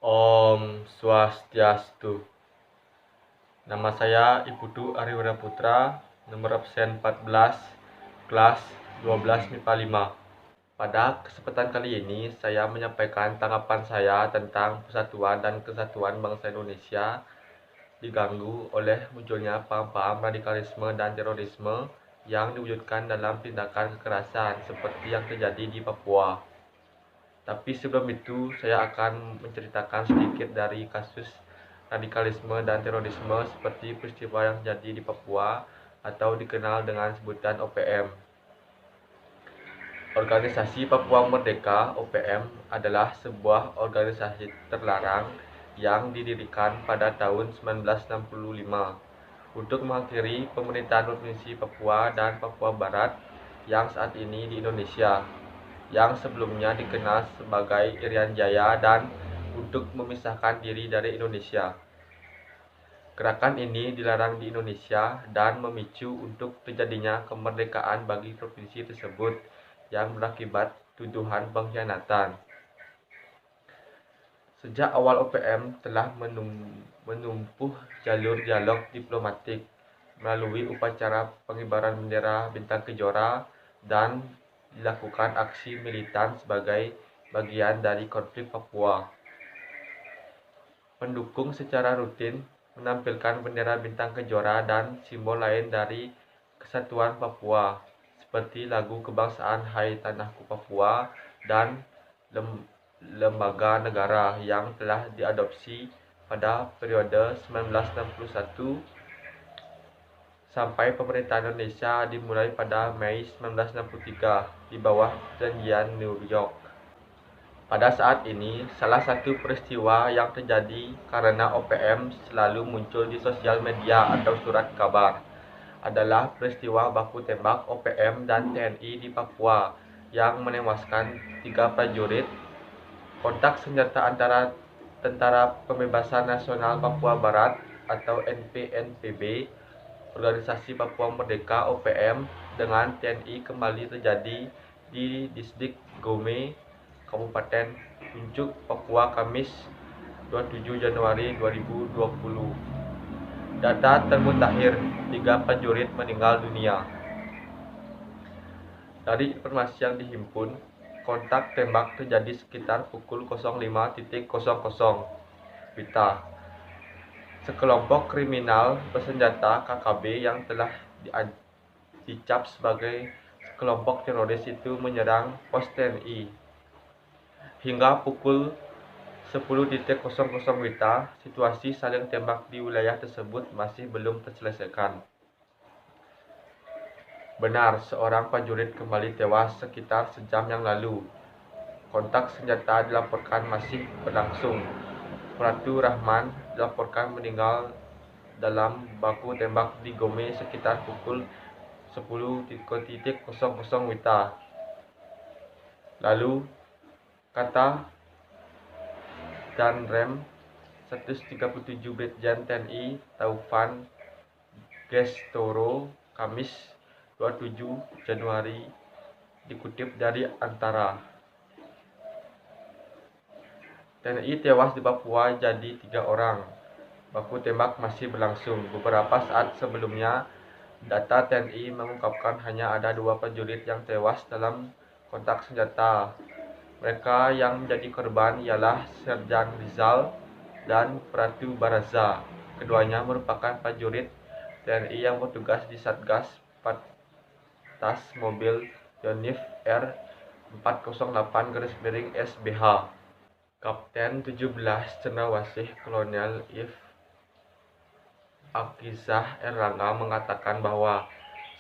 Om Swastiastu. Nama saya Iputu Ariwira Putra, nomor absen 14, kelas 12 MIPA 5. Pada kesempatan kali ini, saya menyampaikan tanggapan saya tentang persatuan dan kesatuan bangsa Indonesia diganggu oleh munculnya paham-paham radikalisme dan terorisme yang diwujudkan dalam tindakan kekerasan seperti yang terjadi di Papua. Tapi sebelum itu, saya akan menceritakan sedikit dari kasus radikalisme dan terorisme seperti peristiwa yang terjadi di Papua atau dikenal dengan sebutan OPM. Organisasi Papua Merdeka (OPM) adalah sebuah organisasi terlarang yang didirikan pada tahun 1965 untuk mengakhiri pemerintahan Provinsi Papua dan Papua Barat yang saat ini di Indonesia, yang sebelumnya dikenal sebagai Irian Jaya, dan untuk memisahkan diri dari Indonesia. Gerakan ini dilarang di Indonesia dan memicu untuk terjadinya kemerdekaan bagi provinsi tersebut yang berakibat tuduhan pengkhianatan. Sejak awal OPM telah menempuh jalur dialog diplomatik melalui upacara pengibaran bendera bintang kejora dan dilakukan aksi militan sebagai bagian dari konflik Papua. Pendukung secara rutin menampilkan bendera bintang kejora dan simbol lain dari kesatuan Papua, seperti lagu kebangsaan Hai Tanahku Papua dan lembaga negara yang telah diadopsi pada periode 1961 sampai pemerintahan Indonesia dimulai pada Mei 1963 di bawah Perjanjian New York. Pada saat ini, salah satu peristiwa yang terjadi karena OPM selalu muncul di sosial media atau surat kabar adalah peristiwa baku tembak OPM dan TNI di Papua yang menewaskan 3 prajurit. Kontak senjata antara Tentara Pembebasan Nasional Papua Barat atau NPNPB, Organisasi Papua Merdeka (OPM) dengan TNI kembali terjadi di Distrik Gome, Kabupaten Puncuk, Papua, Kamis 27 Januari 2020. Data termutakhir, 3 prajurit meninggal dunia. Dari informasi yang dihimpun, kontak tembak terjadi sekitar pukul 05.00 WITA. Sekelompok kriminal bersenjata KKB yang telah dicap sebagai sekelompok teroris itu menyerang pos TNI. Hingga pukul 10.00 WITA, situasi saling tembak di wilayah tersebut masih belum terselesaikan. Benar, seorang prajurit kembali tewas sekitar sejam yang lalu. Kontak senjata dilaporkan masih berlangsung. Pratu Rahman dilaporkan meninggal dalam baku tembak di Gome sekitar pukul 10.00 WITA. Lalu, kata Danrem 137 Brigjen TNI Taufan Gestoro, Kamis 27 Januari, dikutip dari Antara. TNI tewas di Papua jadi 3 orang. Baku tembak masih berlangsung. Beberapa saat sebelumnya, data TNI mengungkapkan hanya ada 2 prajurit yang tewas dalam kontak senjata. Mereka yang menjadi korban ialah Serjan Rizal dan Pratu Baraza. Keduanya merupakan prajurit TNI yang bertugas di Satgas Patas Mobil Yonif R408-SBH. Kapten 17 Cendrawasih Kolonel If Akizah Erlangga mengatakan bahwa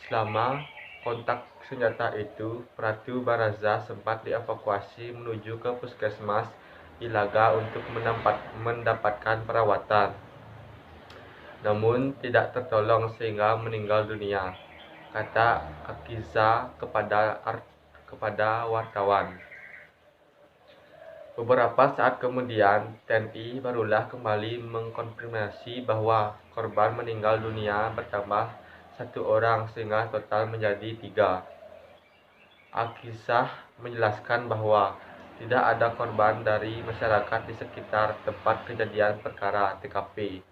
selama kontak senjata itu, Pratu Baraza sempat dievakuasi menuju ke puskesmas Ilaga untuk mendapatkan perawatan, namun tidak tertolong sehingga meninggal dunia, kata Akizah kepada wartawan. Beberapa saat kemudian, TNI barulah kembali mengkonfirmasi bahwa korban meninggal dunia bertambah 1 orang sehingga total menjadi 3. Akizah menjelaskan bahwa Tidak ada korban dari masyarakat di sekitar tempat kejadian perkara (TKP).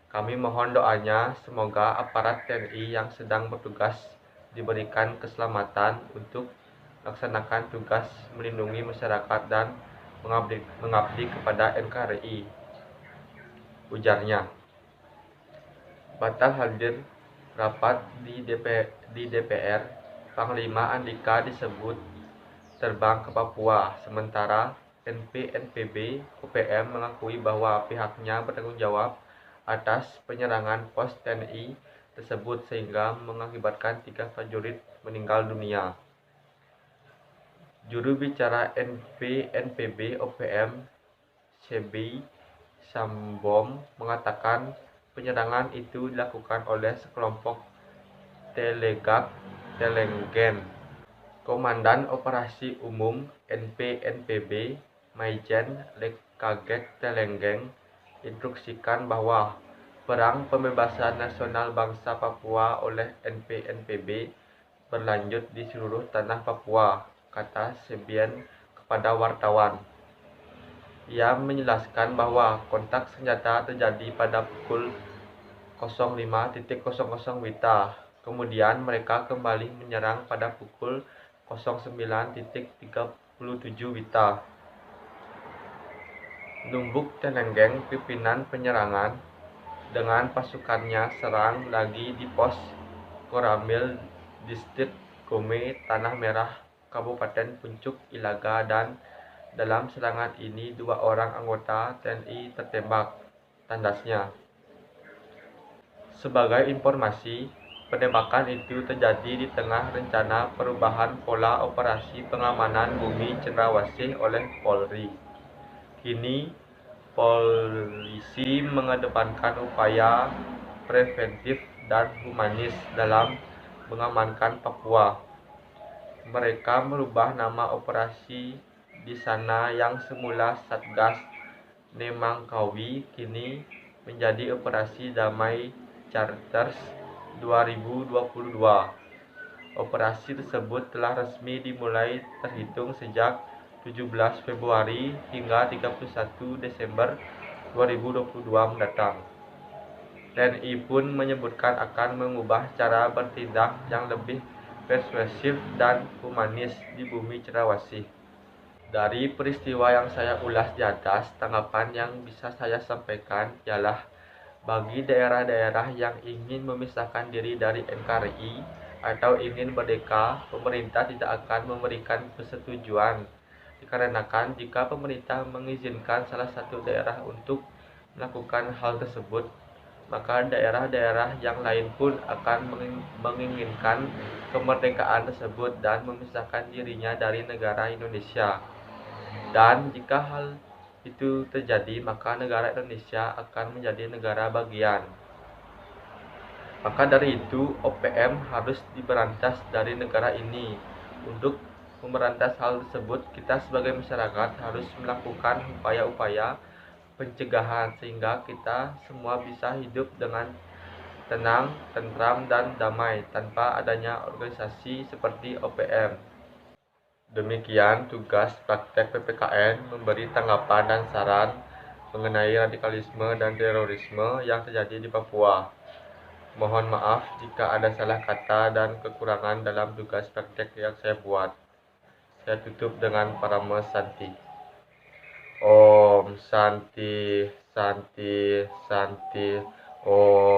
Kami mohon doanya semoga aparat TNI yang sedang bertugas diberikan keselamatan untuk melaksanakan tugas melindungi masyarakat dan mengabdi kepada NKRI, ujarnya. Batal hadir rapat di DPR, Panglima Andika disebut terbang ke Papua, sementara NPNPB OPM mengakui bahwa pihaknya bertanggung jawab atas penyerangan pos TNI tersebut sehingga mengakibatkan 3 prajurit meninggal dunia. Juru bicara NPNPB OPM, Sebi Sambom, mengatakan penyerangan itu dilakukan oleh sekelompok Telegak Telengen. Komandan Operasi Umum NPNPB, Maijen Lekagek Telenggeng, instruksikan bahwa Perang Pembebasan Nasional Bangsa Papua oleh NPNPB berlanjut di seluruh tanah Papua, kata Sebien kepada wartawan. Ia menjelaskan bahwa kontak senjata terjadi pada pukul 05.00 WITA. Kemudian mereka kembali menyerang pada pukul 09.37 WITA. Numbuk Telenggeng, pimpinan penyerangan, dengan pasukannya serang lagi di pos Koramil, distrik Gome, Tanah Merah, Kabupaten Puncuk Ilaga, dan dalam serangan ini 2 orang anggota TNI tertembak, tandasnya. Sebagai informasi, penembakan itu terjadi di tengah rencana perubahan pola operasi pengamanan bumi Cendrawasih oleh Polri. Kini, polisi mengedepankan upaya preventif dan humanis dalam mengamankan Papua. Mereka merubah nama operasi di sana yang semula Satgas Nemangkawi kini menjadi Operasi Damai Charters 2022. Operasi tersebut telah resmi dimulai terhitung sejak 17 Februari hingga 31 Desember 2022 mendatang. TNI pun menyebutkan akan mengubah cara bertindak yang lebih persuasif dan humanis di bumi Cendrawasih. Dari peristiwa yang saya ulas di atas, tanggapan yang bisa saya sampaikan ialah bagi daerah-daerah yang ingin memisahkan diri dari NKRI atau ingin merdeka, pemerintah tidak akan memberikan persetujuan. Dikarenakan jika pemerintah mengizinkan salah satu daerah untuk melakukan hal tersebut, maka daerah-daerah yang lain pun akan menginginkan kemerdekaan tersebut dan memisahkan dirinya dari negara Indonesia. Dan jika hal itu terjadi, maka negara Indonesia akan menjadi negara bagian. Maka dari itu, OPM harus diberantas dari negara ini. Untuk memberantas hal tersebut, kita sebagai masyarakat harus melakukan upaya-upaya pencegahan sehingga kita semua bisa hidup dengan tenang, tentram, dan damai tanpa adanya organisasi seperti OPM. Demikian tugas praktek PPKN memberi tanggapan dan saran mengenai radikalisme dan terorisme yang terjadi di Papua. Mohon maaf jika ada salah kata dan kekurangan dalam tugas praktek yang saya buat. Saya tutup dengan parama Santi. Om Santi, Santi, Santi, Om.